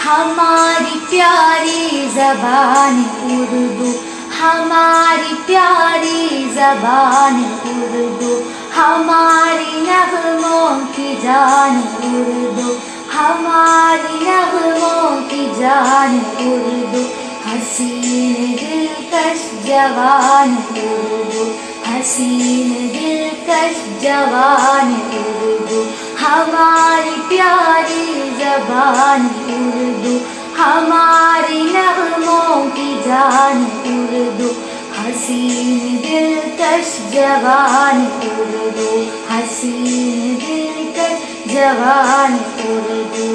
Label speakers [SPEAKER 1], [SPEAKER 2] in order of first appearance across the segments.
[SPEAKER 1] हमारी प्यारी ज़बान उर्दू, हमारी प्यारी ज़बान उर्दू, हमारी नग़्मों की जान उर्दू, हमारी नग़्मों की जान उर्दू, हसीन दिलकश जवान उर्दू, हसीन दिलकश जवान उर्दू, हमारी प्यारी ज़बान उर्दू, हमारी नग़्मों की जान उर्दू, हसीन दिलकश जवान उर्दू, हसीन दिलकश जवान उर्दू।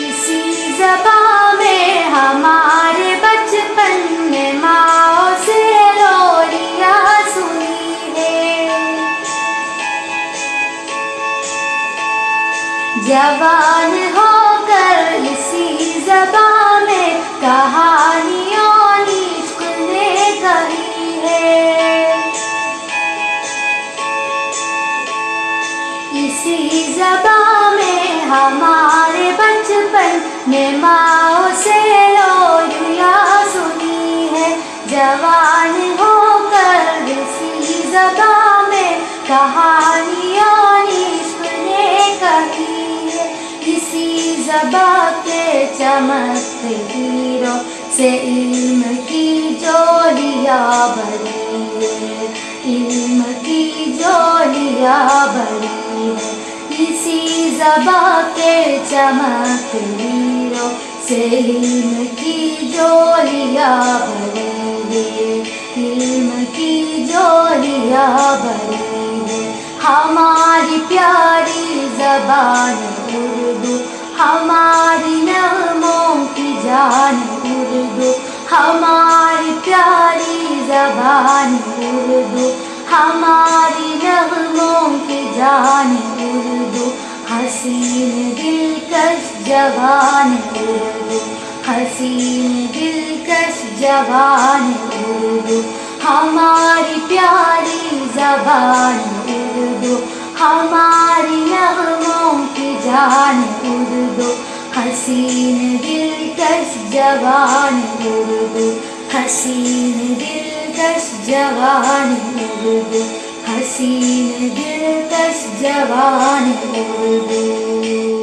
[SPEAKER 1] इसी ज़बां में हमारे बचपन में माँ से लोरियाँ सुनी है, जवान होकर इसी ज़बां में कहानियों इश्क़ ने कही है, इसी ज़बां में हमारे बचपन में माँ से लोरियाँ सुनी है, जवान होकर इसी ज़बां में कहानियाँ इश्क़ ने कही है, इसी ज़बां के चमकते हीरों से इल्म की जोलियाँ भरी है, इल्म की जोलियाँ भरी है, इसी ज़बां के चमकते हीरों से इल्म की जोलियाँ भरी है, इल्म की जोलियाँ भरी है। हमारी प्यारी ज़बान उर्दू, हमारी नग़्मों की जान उर्दू, हमारी प्यारी ज़बान उर्दू, हमारी नग़्मों की जान उर्दू, हसीन दिलकश जवान उर्दू, हसीन दिलकश जवान उर्दू, हमारी प्यारी ज़बान उर्दू, हमारी नग़्मों की जान उर्दू, हसीन दिलकश जवान उर्दू, हसीन दिलकश जवान उर्दू, हसीन दिलकश जवान उर्दू।